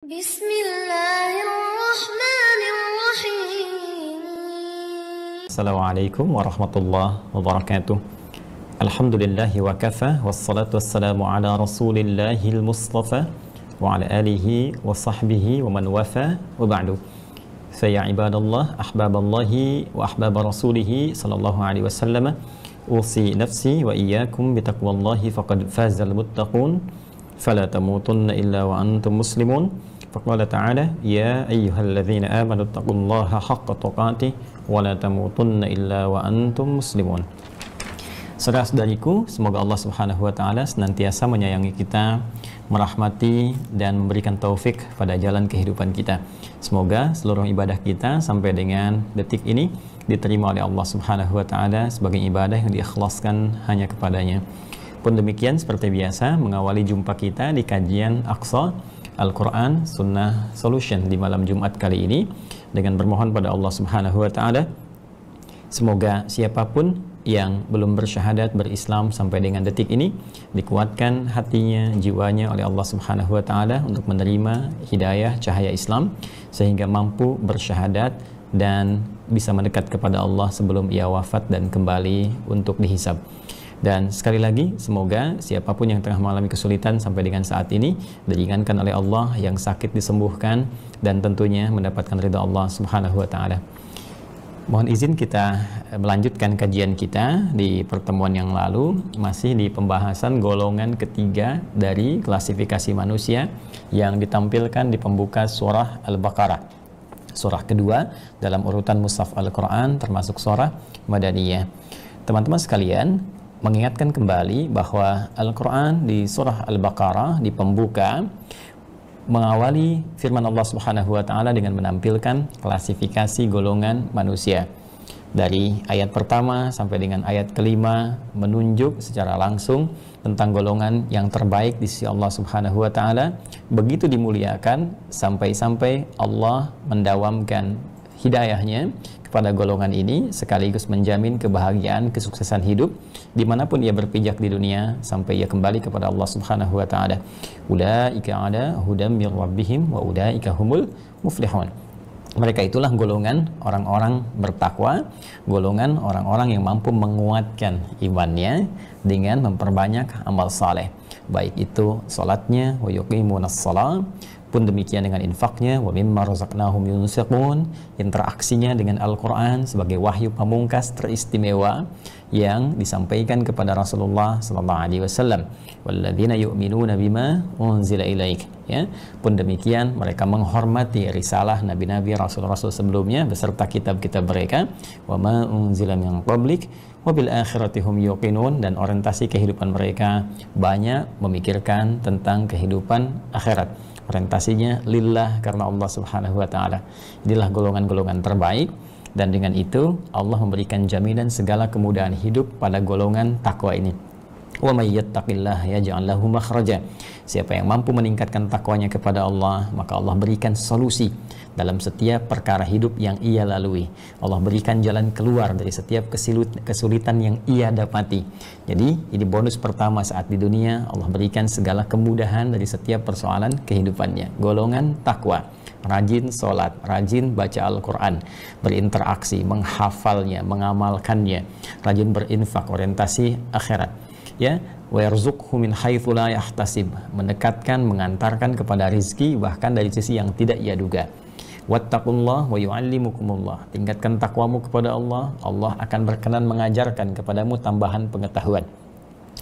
Bismillahirrahmanirrahim. Assalamualaikum warahmatullahi wabarakatuh. Alhamdulillahi wa kafa, wassalatu wassalamu ala rasulillahil mustafa wa ala alihi wa sahbihi wa man wafa, wa ba'du. Saya ibadallah, ahbaballahi wa ahbaba rasulihi sallallahu alaihi wasallam, usi nafsi wa iyyakum bitaqwallahi faqad fazal muttaqun, fala tamutunna illa wa antum muslimun. Faqala ta'ala, ya ayyuhalladzina amanu taqullaha haqqa tuqatih wa la tamutunna illa wa antum muslimun. Saudara-saudariku, semoga Allah Subhanahu wa taala senantiasa menyayangi kita, merahmati dan memberikan taufik pada jalan kehidupan kita. Semoga seluruh ibadah kita sampai dengan detik ini diterima oleh Allah Subhanahu wa taala sebagai ibadah yang diikhlaskan hanya kepadanya. Pun demikian, seperti biasa, mengawali jumpa kita di kajian Aqsa Al-Quran Sunnah Solution di malam Jumat kali ini dengan bermohon pada Allah Subhanahu wa taala, semoga siapapun yang belum bersyahadat berislam sampai dengan detik ini dikuatkan hatinya, jiwanya oleh Allah Subhanahu wa taala untuk menerima hidayah cahaya Islam sehingga mampu bersyahadat dan bisa mendekat kepada Allah sebelum ia wafat dan kembali untuk dihisab. Dan sekali lagi, semoga siapapun yang tengah mengalami kesulitan sampai dengan saat ini diringankan oleh Allah, yang sakit disembuhkan, dan tentunya mendapatkan ridha Allah Subhanahu wa taala. Mohon izin kita melanjutkan kajian kita di pertemuan yang lalu, masih di pembahasan golongan ketiga dari klasifikasi manusia yang ditampilkan di pembuka surah Al-Baqarah, surah kedua dalam urutan mushaf Al-Quran, termasuk surah Madaniyah. Teman-teman sekalian, mengingatkan kembali bahwa Al-Quran di surah Al-Baqarah di pembuka mengawali firman Allah Subhanahu wa taala dengan menampilkan klasifikasi golongan manusia. Dari ayat pertama sampai dengan ayat kelima menunjuk secara langsung tentang golongan yang terbaik di sisi Allah Subhanahu wa taala, begitu dimuliakan sampai-sampai Allah mendawamkan hidayahnya kepada golongan ini sekaligus menjamin kebahagiaan, kesuksesan hidup dimanapun ia berpijak di dunia sampai ia kembali kepada Allah Subhanahu wa taala. Ulaika ala hudam mir rabbihim wa ulaika humul muflihun. Mereka itulah golongan orang-orang bertakwa, golongan orang-orang yang mampu menguatkan imannya dengan memperbanyak amal saleh, baik itu salatnya, wa yuqimunas shalah, pun demikian dengan infaknya, wa mimma razaqnahum yunfiqun, interaksinya dengan Al-Quran sebagai wahyu pamungkas teristimewa yang disampaikan kepada Rasulullah sallallahu alaihi wasallam, walladzina yu'minuna bima unzila ilaik, ya. Pun demikian mereka menghormati risalah nabi-nabi, rasul-rasul sebelumnya beserta kitab-kitab mereka, wa ma unzila min qablik wa bil akhirati hum yuqinun, dan orientasi kehidupan mereka banyak memikirkan tentang kehidupan akhirat. Orientasinya lillah, karena Allah Subhanahu wa taala. Inilah golongan-golongan terbaik, dan dengan itu Allah memberikan jaminan segala kemudahan hidup pada golongan takwa ini. Wa may yattaqillaha yaj'al lahu makhraja. Siapa yang mampu meningkatkan takwanya kepada Allah, maka Allah berikan solusi dalam setiap perkara hidup yang ia lalui. Allah berikan jalan keluar dari setiap kesulitan yang ia dapati. Jadi ini bonus pertama saat di dunia, Allah berikan segala kemudahan dari setiap persoalan kehidupannya. Golongan takwa, rajin sholat, rajin baca Al-Quran, berinteraksi, menghafalnya, mengamalkannya, rajin berinfak, orientasi akhirat, ya. Wa yarzuqhu min haitsu la yahtasib, mendekatkan, mengantarkan kepada rizki bahkan dari sisi yang tidak ia duga. Wattaqullah wa yu'allimukumullah, tingkatkan takwamu kepada Allah, Allah akan berkenan mengajarkan kepadamu tambahan pengetahuan.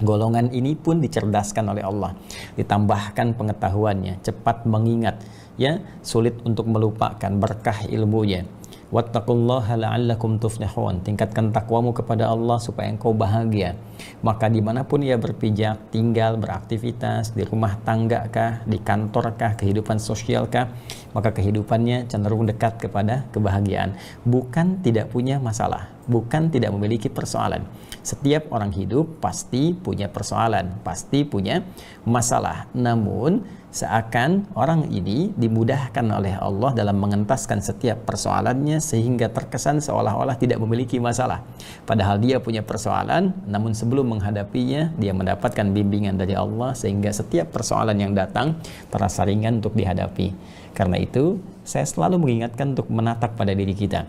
Golongan ini pun dicerdaskan oleh Allah, ditambahkan pengetahuannya, cepat mengingat, ya, sulit untuk melupakan berkah ilmunya. Wattaqullaha la'allakum tuflihun, tingkatkan takwamu kepada Allah supaya engkau bahagia. Maka dimanapun ia berpijak, tinggal, beraktivitas, di rumah tangga kah, di kantor kah, kehidupan sosial kah, maka kehidupannya cenderung dekat kepada kebahagiaan. Bukan tidak punya masalah, bukan tidak memiliki persoalan. Setiap orang hidup pasti punya persoalan, pasti punya masalah. Namun seakan orang ini dimudahkan oleh Allah dalam mengentaskan setiap persoalannya sehingga terkesan seolah-olah tidak memiliki masalah. Padahal dia punya persoalan, namun sebelum menghadapinya dia mendapatkan bimbingan dari Allah sehingga setiap persoalan yang datang terasa ringan untuk dihadapi. Karena itu saya selalu mengingatkan untuk menatap pada diri kita.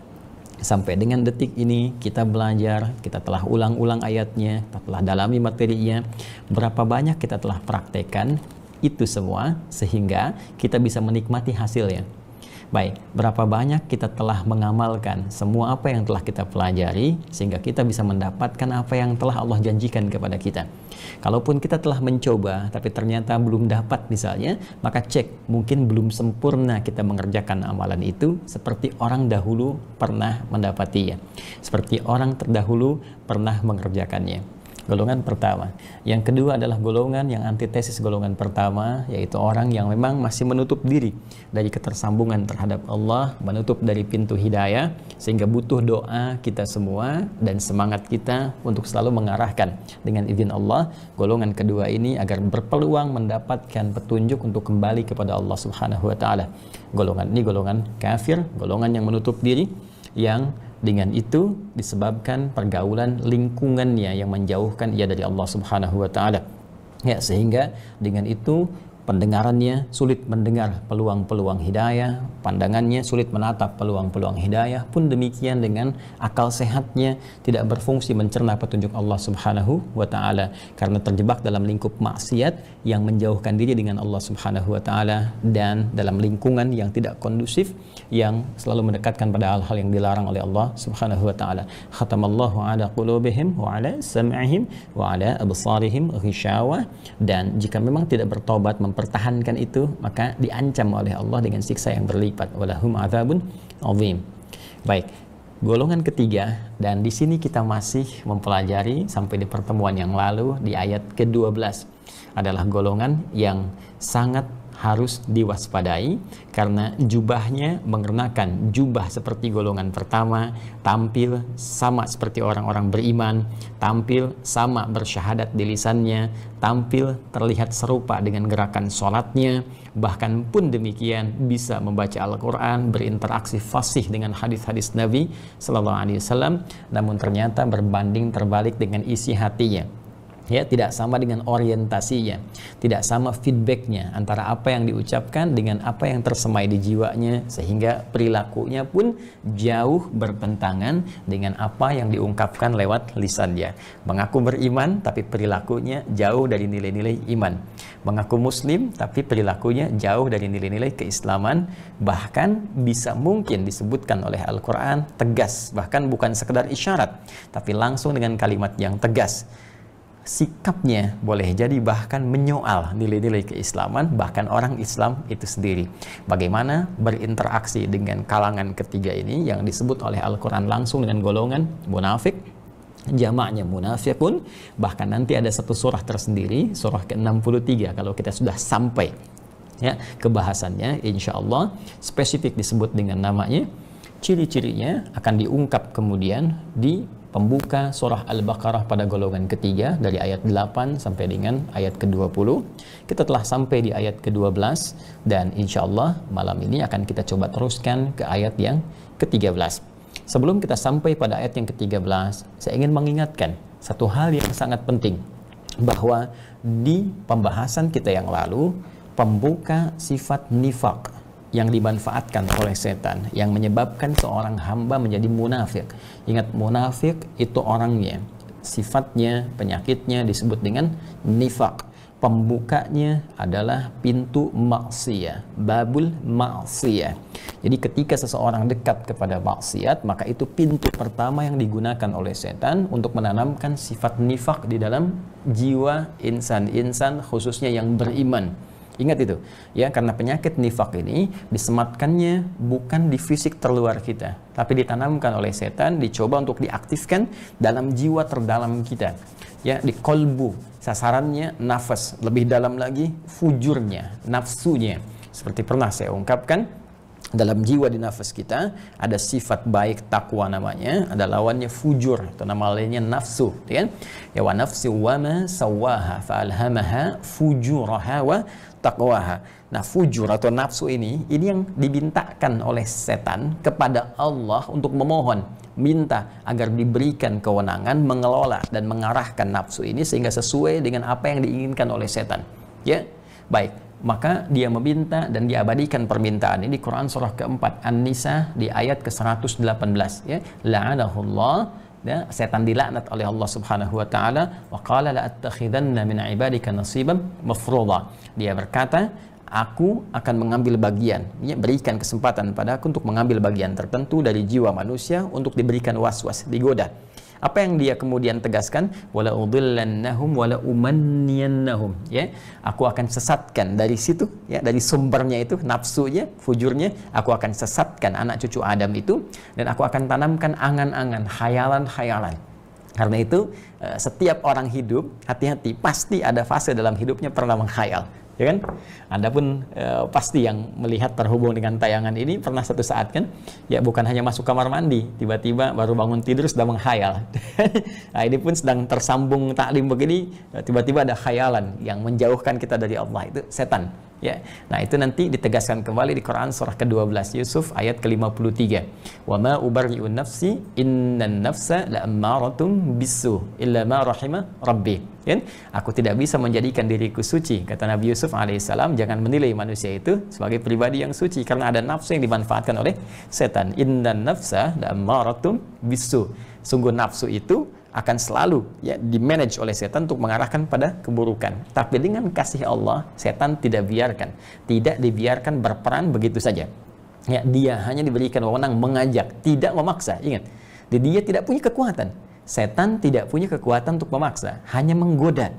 Sampai dengan detik ini kita belajar, kita telah ulang-ulang ayatnya, kita telah dalami materinya, berapa banyak kita telah praktekkan itu semua sehingga kita bisa menikmati hasilnya. Baik, berapa banyak kita telah mengamalkan semua apa yang telah kita pelajari sehingga kita bisa mendapatkan apa yang telah Allah janjikan kepada kita. Kalaupun kita telah mencoba tapi ternyata belum dapat misalnya, maka cek, mungkin belum sempurna kita mengerjakan amalan itu seperti orang dahulu pernah mendapatinya, seperti orang terdahulu pernah mengerjakannya. Golongan pertama. Yang kedua adalah golongan yang antitesis golongan pertama, yaitu orang yang memang masih menutup diri dari ketersambungan terhadap Allah, menutup dari pintu hidayah, sehingga butuh doa kita semua dan semangat kita untuk selalu mengarahkan dengan izin Allah golongan kedua ini agar berpeluang mendapatkan petunjuk untuk kembali kepada Allah Subhanahu wa taala. Golongan ini golongan kafir, golongan yang menutup diri, yang dengan itu disebabkan pergaulan lingkungannya yang menjauhkan ia dari Allah Subhanahu wa taala. Ya, sehingga dengan itu pendengarannya sulit mendengar peluang-peluang hidayah, pandangannya sulit menatap peluang-peluang hidayah, pun demikian dengan akal sehatnya tidak berfungsi mencerna petunjuk Allah Subhanahu wa taala karena terjebak dalam lingkup maksiat yang menjauhkan diri dengan Allah Subhanahu wa taala dan dalam lingkungan yang tidak kondusif yang selalu mendekatkan pada hal-hal yang dilarang oleh Allah Subhanahu wa taala. Khatamallahu ala qulubihim wa ala sam'ihim wa ala absarihim ghishawah, dan jika memang tidak bertobat mempertahankan itu maka diancam oleh Allah dengan siksa yang berlipat, walahum adzabun azim. Baik, golongan ketiga, dan di sini kita masih mempelajari sampai di pertemuan yang lalu di ayat ke-12, adalah golongan yang sangat harus diwaspadai karena jubahnya mengenakan jubah seperti golongan pertama, tampil sama seperti orang-orang beriman, tampil sama bersyahadat di lisannya, tampil terlihat serupa dengan gerakan sholatnya, bahkan pun demikian bisa membaca Al-Quran, berinteraksi fasih dengan hadis-hadis Nabi Sallallahu Alaihi Wasallam, namun ternyata berbanding terbalik dengan isi hatinya. Ya, tidak sama dengan orientasinya, tidak sama feedbacknya antara apa yang diucapkan dengan apa yang tersemai di jiwanya, sehingga perilakunya pun jauh bertentangan dengan apa yang diungkapkan lewat lisannya. Mengaku beriman tapi perilakunya jauh dari nilai-nilai iman, mengaku muslim tapi perilakunya jauh dari nilai-nilai keislaman, bahkan bisa mungkin disebutkan oleh Al-Quran tegas, bahkan bukan sekedar isyarat tapi langsung dengan kalimat yang tegas. Sikapnya boleh jadi bahkan menyoal nilai-nilai keislaman, bahkan orang Islam itu sendiri. Bagaimana berinteraksi dengan kalangan ketiga ini yang disebut oleh Al-Quran langsung dengan golongan munafik, jamaknya munafiqun, bahkan nanti ada satu surah tersendiri, surah ke-63 kalau kita sudah sampai ya ke bahasannya, insya Allah spesifik disebut dengan namanya. Ciri-cirinya akan diungkap kemudian di pembuka surah Al-Baqarah pada golongan ketiga dari ayat 8 sampai dengan ayat ke-20. Kita telah sampai di ayat ke-12 dan insya Allah malam ini akan kita coba teruskan ke ayat yang ke-13. Sebelum kita sampai pada ayat yang ke-13, saya ingin mengingatkan satu hal yang sangat penting, bahwa di pembahasan kita yang lalu, pembuka sifat nifaq yang dimanfaatkan oleh setan yang menyebabkan seorang hamba menjadi munafik. Ingat, munafik itu orangnya, sifatnya, penyakitnya disebut dengan nifaq. Pembukanya adalah pintu maksiyah, babul maksiyah. Jadi ketika seseorang dekat kepada maksiat, maka itu pintu pertama yang digunakan oleh setan untuk menanamkan sifat nifaq di dalam jiwa insan-insan khususnya yang beriman. Ingat itu, ya, karena penyakit nifak ini disematkannya bukan di fisik terluar kita, tapi ditanamkan oleh setan, dicoba untuk diaktifkan dalam jiwa terdalam kita, ya, di kolbu. Sasarannya nafas, lebih dalam lagi fujurnya, nafsunya. Seperti pernah saya ungkapkan, dalam jiwa di nafas kita ada sifat baik takwa namanya, ada lawannya fujur, itu nama lainnya nafsu, kan? Ya wa nafsi wa ma sawaha fa alhamaha fujuraha wa taqwaha. Nah, fujur atau nafsu ini yang dibintakan oleh setan kepada Allah untuk memohon, minta agar diberikan kewenangan mengelola dan mengarahkan nafsu ini sehingga sesuai dengan apa yang diinginkan oleh setan. Ya, baik. Maka dia meminta dan diabadikan permintaan ini di Quran surah keempat An-Nisa di ayat ke-118, ya. La'anahullah, ya, setan dilaknat oleh Allah Subhanahu wa taala, wa qala la attakhidanna min ibadika nasiban mafruḍa. Dia berkata, aku akan mengambil bagian, ya, berikan kesempatan padaku untuk mengambil bagian tertentu dari jiwa manusia untuk diberikan waswas, digoda. Apa yang dia kemudian tegaskan? Wala udhillannahum wala umanniyannahum, ya. Aku akan sesatkan dari situ, ya, dari sumbernya itu nafsunya, fujurnya, aku akan sesatkan anak cucu Adam itu, dan aku akan tanamkan angan-angan, khayalan-khayalan. Karena itu setiap orang hidup, hati-hati, pasti ada fase dalam hidupnya pernah menghayal, ya kan? Anda pun pasti yang melihat terhubung dengan tayangan ini pernah satu saat kan, ya, bukan hanya masuk kamar mandi, tiba-tiba baru bangun tidur sudah menghayal. Nah, ini pun sedang tersambung taklim begini, tiba-tiba ada khayalan yang menjauhkan kita dari Allah, itu setan. Ya, nah itu nanti ditegaskan kembali di Quran surah ke-12 Yusuf ayat ke-53. Wa ma ubarri'u nafsi innan nafsa la'ammaratun bisu illa ma rahima rabbi. Kan? Aku tidak bisa menjadikan diriku suci, kata Nabi Yusuf alaihissalam. Jangan menilai manusia itu sebagai pribadi yang suci karena ada nafsu yang dimanfaatkan oleh setan. Innan nafsa la'ammaratun bisu. Sungguh nafsu itu akan selalu, ya, dimanage oleh setan untuk mengarahkan pada keburukan. Tapi dengan kasih Allah, setan tidak dibiarkan berperan begitu saja. Ya, dia hanya diberikan wewenang mengajak, tidak memaksa. Ingat, dia tidak punya kekuatan. Setan tidak punya kekuatan untuk memaksa, hanya menggoda.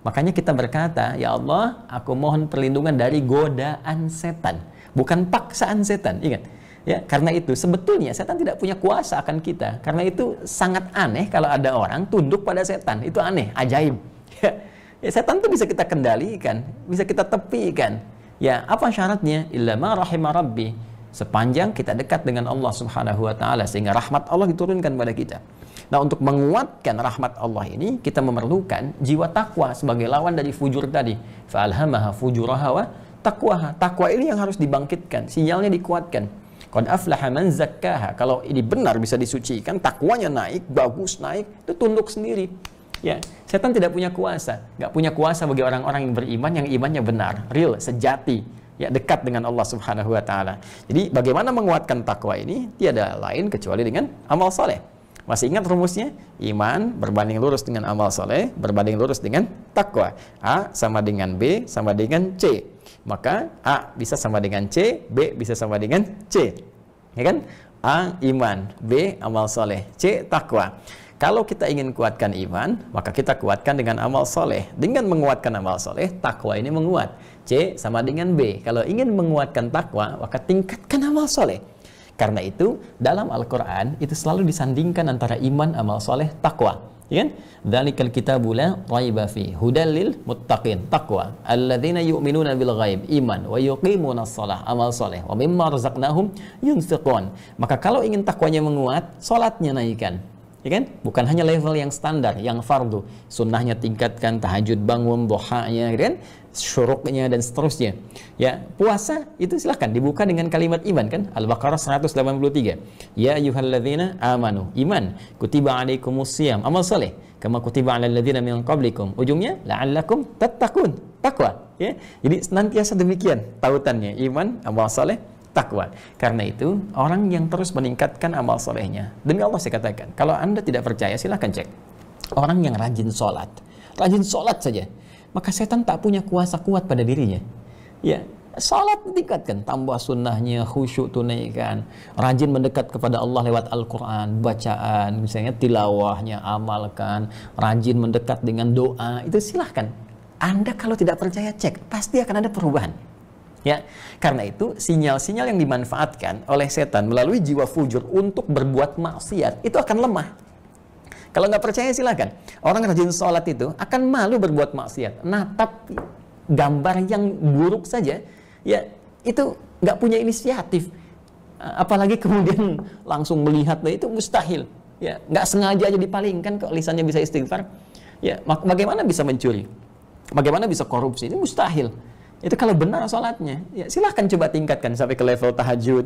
Makanya kita berkata, ya Allah, aku mohon perlindungan dari godaan setan, bukan paksaan setan. Ingat. Ya, karena itu sebetulnya setan tidak punya kuasa akan kita. Karena itu sangat aneh kalau ada orang tunduk pada setan. Itu aneh, ajaib. Ya, setan itu bisa kita kendalikan, bisa kita tepikan. Ya, apa syaratnya? Illa ma rahima rabbi. Sepanjang kita dekat dengan Allah Subhanahu wa taala sehingga rahmat Allah diturunkan pada kita. Nah, untuk menguatkan rahmat Allah ini kita memerlukan jiwa takwa sebagai lawan dari fujur tadi. Fa alhamaha fujuraha wa taqwaha. Takwa ini yang harus dibangkitkan, sinyalnya dikuatkan. Qad aflaha man zakkaha. Kalau ini benar bisa disucikan, takwanya naik, bagus naik, itu tunduk sendiri. Ya, setan tidak punya kuasa, nggak punya kuasa bagi orang-orang yang beriman, yang imannya benar, real, sejati, ya, dekat dengan Allah Subhanahu wa taala. Jadi bagaimana menguatkan takwa ini? Tiada lain kecuali dengan amal soleh. Masih ingat rumusnya? Iman berbanding lurus dengan amal soleh, berbanding lurus dengan takwa. A sama dengan B sama dengan C. Maka A bisa sama dengan C, B bisa sama dengan C. Ya kan? A iman, B amal soleh, C takwa. Kalau kita ingin kuatkan iman, maka kita kuatkan dengan amal soleh. Dengan menguatkan amal soleh, takwa ini menguat. C sama dengan B. Kalau ingin menguatkan takwa, maka tingkatkan amal soleh. Karena itu, dalam Al-Quran, itu selalu disandingkan antara iman, amal soleh, takwa. Ya kan? Dzalikal kitabu la raiba fi hudal lil muttaqin, taqwa alladzina yu'minuna bil ghaib, iman, wa yuqimunas shalah, amal saleh, wa mimma razaqnahum yunfiqun. Maka kalau ingin takwanya menguat, salatnya naikkan. Ya kan? Bukan hanya level yang standar, yang fardu, sunnahnya tingkatkan, tahajud bangun, duhanya, gitu kan? Syuruknya dan seterusnya. Ya, puasa itu silahkan dibuka dengan kalimat iman kan? Al-Baqarah 183. Ya ayyuhalladzina amanu, iman, kutiba alaikumusiyam, amal saleh, kama kutiba alal ladzina min qablikum. Ujungnya la'allakum tattaqun, takwa, ya. Jadi senantiasa demikian tautannya, iman, amal saleh, takwa. Karena itu orang yang terus meningkatkan amal solehnya, demi Allah saya katakan, kalau Anda tidak percaya silahkan cek orang yang rajin sholat saja, maka setan tak punya kuasa kuat pada dirinya. Ya, salat tingkatkan, tambah sunnahnya, khusyuk tunaikan, rajin mendekat kepada Allah lewat Al-Quran, bacaan, misalnya tilawahnya amalkan, rajin mendekat dengan doa, itu silahkan. Anda kalau tidak percaya cek, pasti akan ada perubahan. Ya, karena itu sinyal-sinyal yang dimanfaatkan oleh setan melalui jiwa fujur untuk berbuat maksiat itu akan lemah. Kalau nggak percaya silakan. Orang rajin sholat itu akan malu berbuat maksiat. Natap gambar yang buruk saja, ya itu nggak punya inisiatif. apalagi kemudian langsung melihat, itu mustahil. Ya, nggak sengaja aja dipalingkan kok lisannya bisa istighfar. Ya, bagaimana bisa mencuri? Bagaimana bisa korupsi? Itu mustahil. Itu kalau benar sholatnya. Ya, silahkan coba tingkatkan sampai ke level tahajud.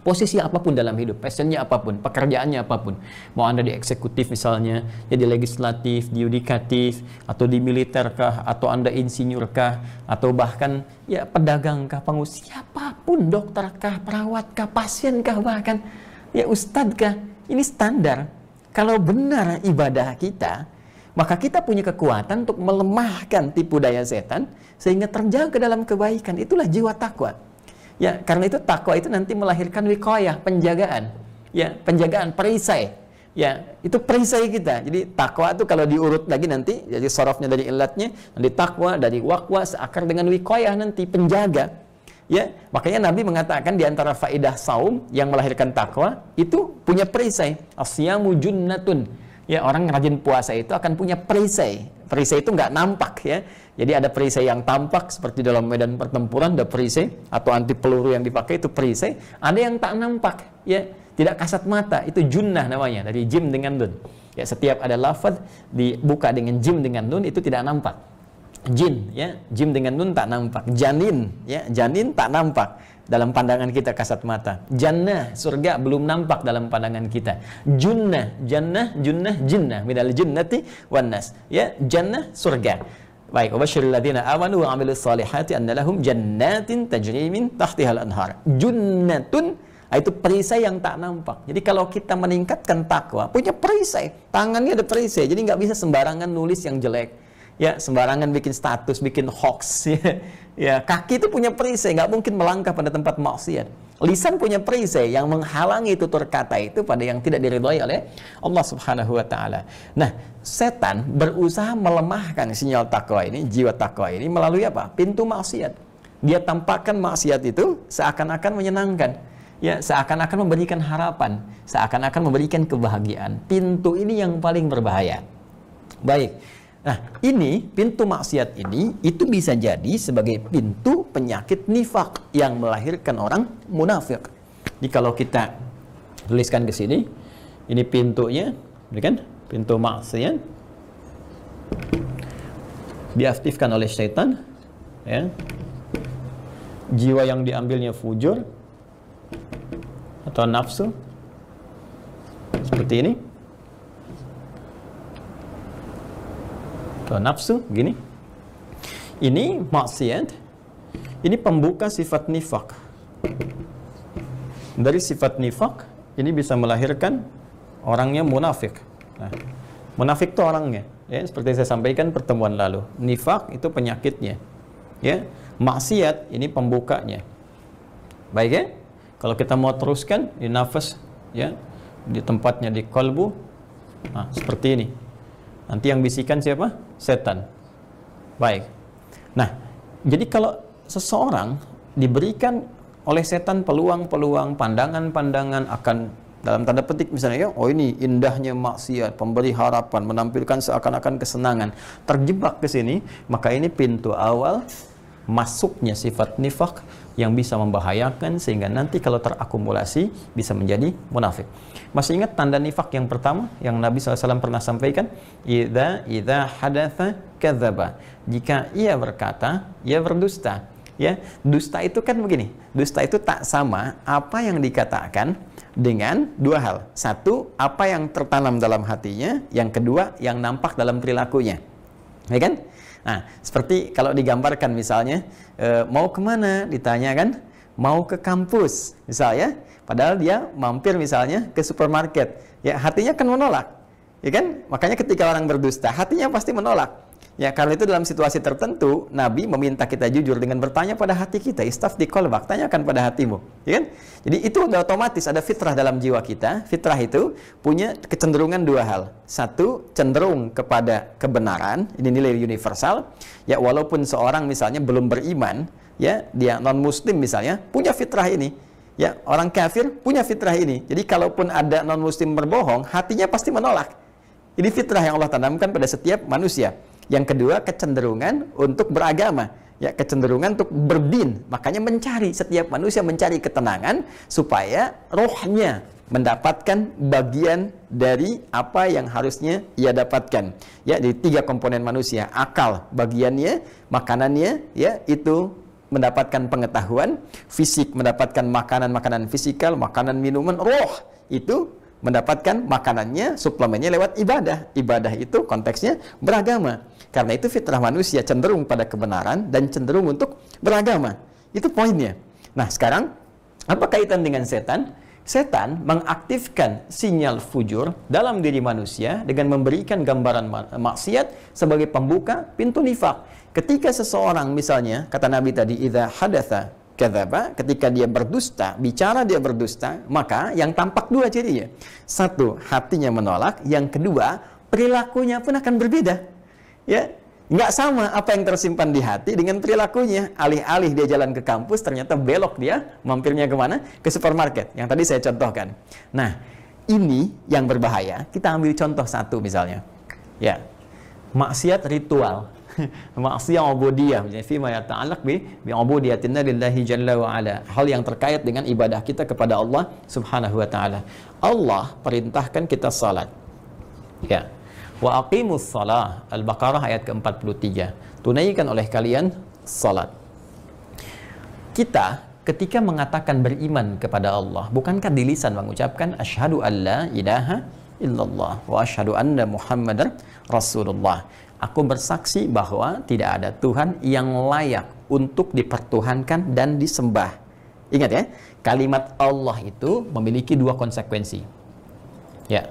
Posisi apapun dalam hidup, passionnya apapun, pekerjaannya apapun. Mau Anda di eksekutif misalnya, ya di legislatif, di yudikatif, atau di militer kah, atau Anda insinyur kah, atau bahkan ya pedagang kah, pengusaha, siapapun, dokter kah, perawat kah, pasien kah, bahkan ya ustadz kah. Ini standar. Kalau benar ibadah kita, maka kita punya kekuatan untuk melemahkan tipu daya setan sehingga terjaga dalam kebaikan. Itulah jiwa takwa. Ya, karena itu takwa itu nanti melahirkan wiqayah, penjagaan. Ya, penjagaan, perisai. Ya, itu perisai kita. Jadi takwa itu kalau diurut lagi nanti, jadi sorofnya dari ilatnya, nanti takwa dari waqwa seakar dengan wiqayah nanti penjaga. Ya, makanya Nabi mengatakan di antara faidah saum yang melahirkan takwa itu punya perisai. Asyamu junnatun. Ya, orang rajin puasa itu akan punya perisai. Perisai itu nggak nampak ya. Jadi ada perisai yang tampak seperti dalam medan pertempuran ada perisai atau anti peluru yang dipakai itu perisai. Ada yang tak nampak ya, tidak kasat mata, itu junnah namanya, dari jim dengan nun. Ya, setiap ada lafaz dibuka dengan jim dengan nun itu tidak nampak. Jin ya, jim dengan nun tak nampak. Janin ya, janin tak nampak dalam pandangan kita kasat mata. Jannah, surga belum nampak dalam pandangan kita. Junnah, jannah, junnah, jinnah, minal jinnati wan nas. Ya, jannah, surga. Baik, wabashshiril ladzina amanu wa 'amilus shalihati anna lahum jannatin tajri min tahtihal anhar. Junnatun itu perisai yang tak nampak. Jadi kalau kita meningkatkan takwa, punya perisai, tangannya ada perisai. Jadi nggak bisa sembarangan nulis yang jelek. Ya, sembarangan bikin status, bikin hoax ya. Ya, kaki itu punya perisai, nggak mungkin melangkah pada tempat maksiat. Lisan punya perisai yang menghalangi tutur kata itu pada yang tidak diridhai oleh Allah Subhanahu wa taala. Nah, setan berusaha melemahkan sinyal takwa ini, jiwa takwa ini melalui apa? Pintu maksiat. Dia tampakkan maksiat itu seakan-akan menyenangkan. Ya, seakan-akan memberikan harapan, seakan-akan memberikan kebahagiaan. Pintu ini yang paling berbahaya. Baik. Nah, ini pintu maksiat ini itu bisa jadi sebagai pintu penyakit nifak yang melahirkan orang munafik. Jadi kalau kita tuliskan ke sini, ini pintunya, ini kan pintu maksiat diaktifkan oleh syaitan, ya. Jiwa yang diambilnya fujur atau nafsu seperti ini. Atau nafsu gini. Ini maksiat. Ini pembuka sifat nifak. Dari sifat nifak ini bisa melahirkan orangnya munafik. Nah, munafik itu orangnya, ya, seperti saya sampaikan pertemuan lalu. Nifak itu penyakitnya. Ya, maksiat ini pembukanya. Baik ya? Kalau kita mau teruskan di nafas, ya, di tempatnya di qalbu. Nah, seperti ini. Nanti yang bisikan siapa? Setan. Baik. Nah, jadi kalau seseorang diberikan oleh setan peluang-peluang, pandangan-pandangan akan, dalam tanda petik misalnya, ya, oh ini indahnya maksiat, pemberi harapan, menampilkan seakan-akan kesenangan, terjebak ke sini, maka ini pintu awal masuknya sifat nifak yang bisa membahayakan sehingga nanti kalau terakumulasi bisa menjadi munafik. Masih ingat tanda nifak yang pertama yang Nabi SAW pernah sampaikan? Idza hadatsa kadzaba. Jika ia berkata, ia berdusta. Ya, dusta itu kan begini. Dusta itu tak sama apa yang dikatakan dengan dua hal. Satu, apa yang tertanam dalam hatinya. Yang kedua, yang nampak dalam perilakunya. Ya kan? Nah, seperti kalau digambarkan misalnya, mau kemana? Ditanya kan, mau ke kampus misalnya, padahal dia mampir misalnya ke supermarket, ya hatinya kan menolak, ya kan? Makanya ketika orang berdusta, hatinya pasti menolak. Ya, karena itu dalam situasi tertentu, Nabi meminta kita jujur dengan bertanya pada hati kita, istafti qalbak, tanyakan pada hatimu, ya kan? Jadi itu udah otomatis ada fitrah dalam jiwa kita. Fitrah itu punya kecenderungan dua hal. Satu, cenderung kepada kebenaran, ini nilai universal. Ya, walaupun seorang misalnya belum beriman, ya, dia non-muslim misalnya, punya fitrah ini. Ya, orang kafir punya fitrah ini. Jadi kalaupun ada non-muslim berbohong, hatinya pasti menolak. Ini fitrah yang Allah tanamkan pada setiap manusia. Yang kedua, kecenderungan untuk beragama. Ya, kecenderungan untuk berdin. Makanya setiap manusia mencari ketenangan supaya rohnya mendapatkan bagian dari apa yang harusnya ia dapatkan. Ya, dari 3 komponen manusia, akal bagiannya, makanannya, ya, itu mendapatkan pengetahuan, fisik mendapatkan makanan fisikal, makanan minuman, roh itu mendapatkan makanannya, suplemennya lewat ibadah. Ibadah itu konteksnya beragama. Karena itu fitrah manusia cenderung pada kebenaran dan cenderung untuk beragama. Itu poinnya. Nah, sekarang apa kaitan dengan setan? Setan mengaktifkan sinyal fujur dalam diri manusia dengan memberikan gambaran maksiat sebagai pembuka pintu nifak. Ketika seseorang misalnya, kata Nabi tadi, idza hadatsa kadzaba, ketika dia berdusta, bicara dia berdusta, maka yang tampak 2 cirinya. 1, hatinya menolak. Yang kedua, perilakunya pun akan berbeda. Ya, nggak sama apa yang tersimpan di hati dengan perilakunya. Alih-alih dia jalan ke kampus, ternyata belok dia, mampirnya kemana? Ke supermarket, yang tadi saya contohkan. Nah, ini yang berbahaya. Kita ambil contoh 1 misalnya. Ya, maksiat ritual. Maksiat ubudiyah, misalnya fima yata'allaq bi ubudiyatina lillahi jalla wa ala. Hal yang terkait dengan ibadah kita kepada Allah Subhanahu wa taala. Allah perintahkan kita salat. Ya. Wa aqimus shalah, Al-Baqarah ayat ke-43. Tunaikan oleh kalian salat. Kita ketika mengatakan beriman kepada Allah, bukankah di lisan mengucapkan asyhadu alla ilaha illallah wa asyhadu anna Muhammadar Rasulullah. Aku bersaksi bahwa tidak ada Tuhan yang layak untuk dipertuhankan dan disembah. Ingat ya, kalimat Allah itu memiliki 2 konsekuensi. Ya.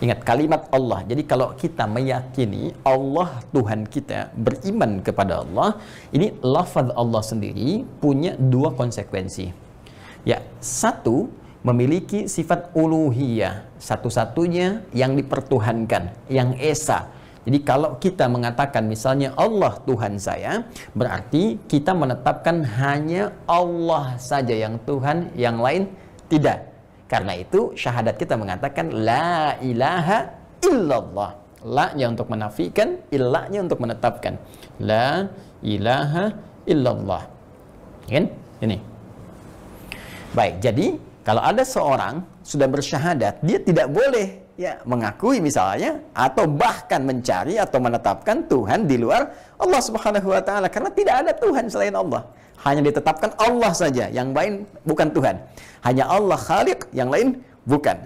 Ingat kalimat Allah. Jadi kalau kita meyakini Allah Tuhan kita, beriman kepada Allah, ini lafaz Allah sendiri punya 2 konsekuensi. Ya, 1 memiliki sifat uluhiyah, satu-satunya yang dipertuhankan, yang esa. Jadi kalau kita mengatakan misalnya Allah Tuhan saya, berarti kita menetapkan hanya Allah saja yang Tuhan, yang lain tidak. Karena itu syahadat kita mengatakan la ilaha illallah. La-nya untuk menafikan, illa-nya untuk menetapkan. La ilaha illallah. Kan? Ini. Baik, jadi kalau ada seorang sudah bersyahadat, dia tidak boleh ya mengakui misalnya atau bahkan mencari atau menetapkan Tuhan di luar Allah Subhanahu wa taala, karena tidak ada Tuhan selain Allah. Hanya ditetapkan Allah saja, yang lain bukan Tuhan. Hanya Allah Khaliq, yang lain bukan.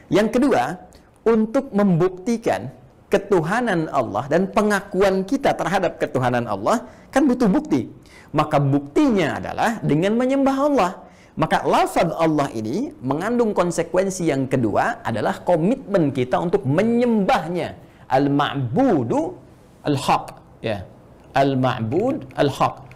Yang kedua, untuk membuktikan ketuhanan Allah dan pengakuan kita terhadap ketuhanan Allah, kan butuh bukti. Maka buktinya adalah dengan menyembah Allah. Maka lafaz Allah ini mengandung konsekuensi yang kedua adalah komitmen kita untuk menyembahnya. Al-ma'budu al-haq. Ya. Al-ma'bud al-haq.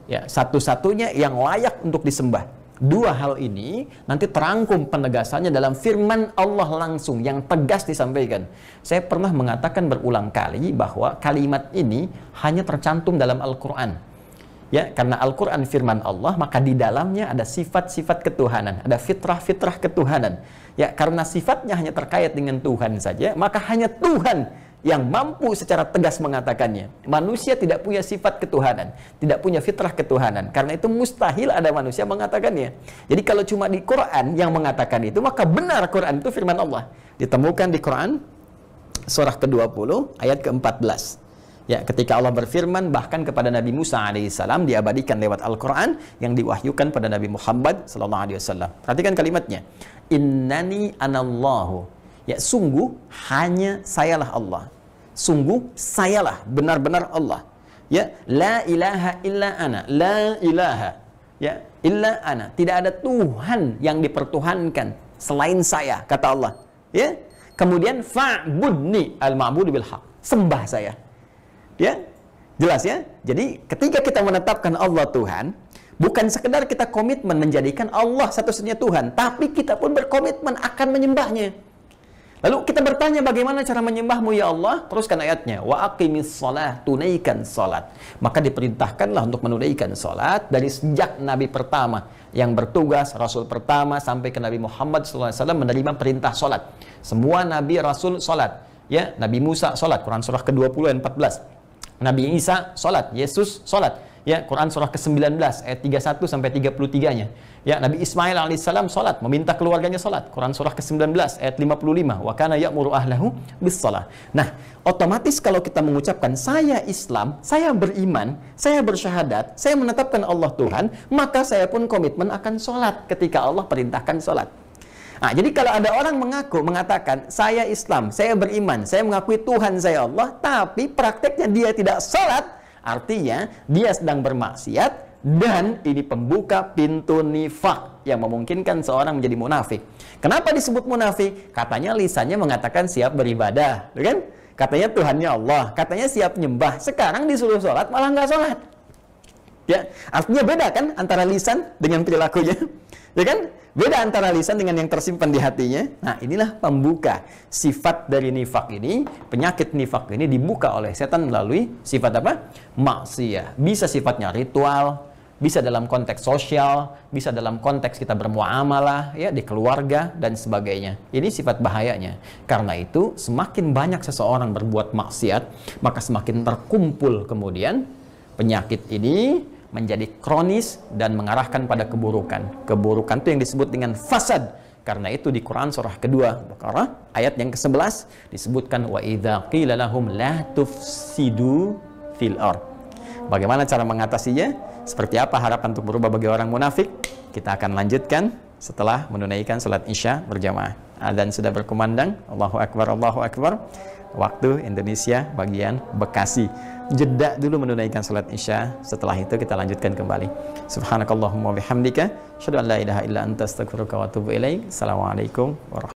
Ya, satu-satunya yang layak untuk disembah. 2 hal ini nanti terangkum penegasannya dalam firman Allah langsung yang tegas disampaikan. Saya pernah mengatakan berulang kali bahwa kalimat ini hanya tercantum dalam Al-Quran. Ya, karena Al-Quran firman Allah, maka di dalamnya ada sifat-sifat ketuhanan, ada fitrah-fitrah ketuhanan. Ya, karena sifatnya hanya terkait dengan Tuhan saja, maka hanya Tuhan yang mampu secara tegas mengatakannya. Manusia tidak punya sifat ketuhanan, tidak punya fitrah ketuhanan. Karena itu mustahil ada manusia mengatakannya. Jadi kalau cuma di Quran yang mengatakan itu, maka benar Quran itu firman Allah. Ditemukan di Quran surah ke-20 ayat ke-14. Ya, ketika Allah berfirman bahkan kepada Nabi Musa alaihissalam, diabadikan lewat Al-Quran yang diwahyukan pada Nabi Muhammad sallallahu alaihi wasallam. Perhatikan kalimatnya. Innani anallahu. Ya, sungguh hanya sayalah Allah. Sungguh sayalah benar-benar Allah. Ya, la ilaha illa ana. La ilaha. Ya, illa ana. Tidak ada Tuhan yang dipertuhankan selain saya, kata Allah. Ya. Kemudian fa'budni, al-ma'budu bil haq. Sembah saya. Ya. Jelas ya? Jadi ketika kita menetapkan Allah Tuhan, bukan sekedar kita komitmen menjadikan Allah satu-satunya Tuhan, tapi kita pun berkomitmen akan menyembahnya. Lalu kita bertanya, bagaimana cara menyembahmu ya Allah? Teruskan ayatnya. Wa aqimis shalah, tunaikan salat. Maka diperintahkanlah untuk menunaikan salat dari sejak Nabi pertama yang bertugas, Rasul pertama sampai ke Nabi Muhammad SAW menerima perintah salat. Semua Nabi Rasul salat. Ya, Nabi Musa salat, Quran surah ke-20 ayat 14. Nabi Isa salat, Yesus salat. Ya, Quran surah ke-19 ayat 31 sampai 33-nya. Ya, Nabi Ismail alaihissalam salat, meminta keluarganya salat. Quran surah ke-19 ayat 55, wa kana ya'muru ahlahu bis-shalah. Nah, otomatis kalau kita mengucapkan saya Islam, saya beriman, saya bersyahadat, saya menetapkan Allah Tuhan, maka saya pun komitmen akan salat ketika Allah perintahkan salat. Nah, jadi kalau ada orang mengatakan saya Islam, saya beriman, saya mengakui Tuhan saya Allah, tapi prakteknya dia tidak salat, artinya dia sedang bermaksiat, dan ini pembuka pintu nifak yang memungkinkan seorang menjadi munafik. Kenapa disebut munafik? Katanya lisannya mengatakan siap beribadah, kan? Katanya Tuhannya Allah, katanya siap nyembah. Sekarang disuruh sholat malah nggak sholat. Ya, artinya beda kan antara lisan dengan perilakunya, ya kan? Beda antara lisan dengan yang tersimpan di hatinya. Nah, inilah pembuka sifat dari nifak ini. Penyakit nifak ini dibuka oleh setan melalui sifat apa? Maksiyah. Bisa sifatnya ritual, bisa dalam konteks sosial, bisa dalam konteks kita bermuamalah, ya, di keluarga dan sebagainya. Ini sifat bahayanya. Karena itu, semakin banyak seseorang berbuat maksiat, maka semakin terkumpul kemudian penyakit ini menjadi kronis dan mengarahkan pada keburukan. Keburukan itu yang disebut dengan fasad. Karena itu di Quran surah kedua Baqarah ayat yang ke-11 disebutkan wa idza qila lahum la tufsidu fil ard. Bagaimana cara mengatasinya? Seperti apa harapan untuk berubah bagi orang munafik? Kita akan lanjutkan setelah menunaikan salat Isya berjamaah. Adzan sudah berkumandang. Allahu akbar, Allahu akbar. Waktu Indonesia bagian Bekasi. Jeda dulu menunaikan salat Isya. Setelah itu kita lanjutkan kembali. Subhanakallahumma bihamdika asyhadu an la ilaha illa anta astaghfiruka wa atubu ilaik. Assalamualaikum warahmatullahi wabarakatuh.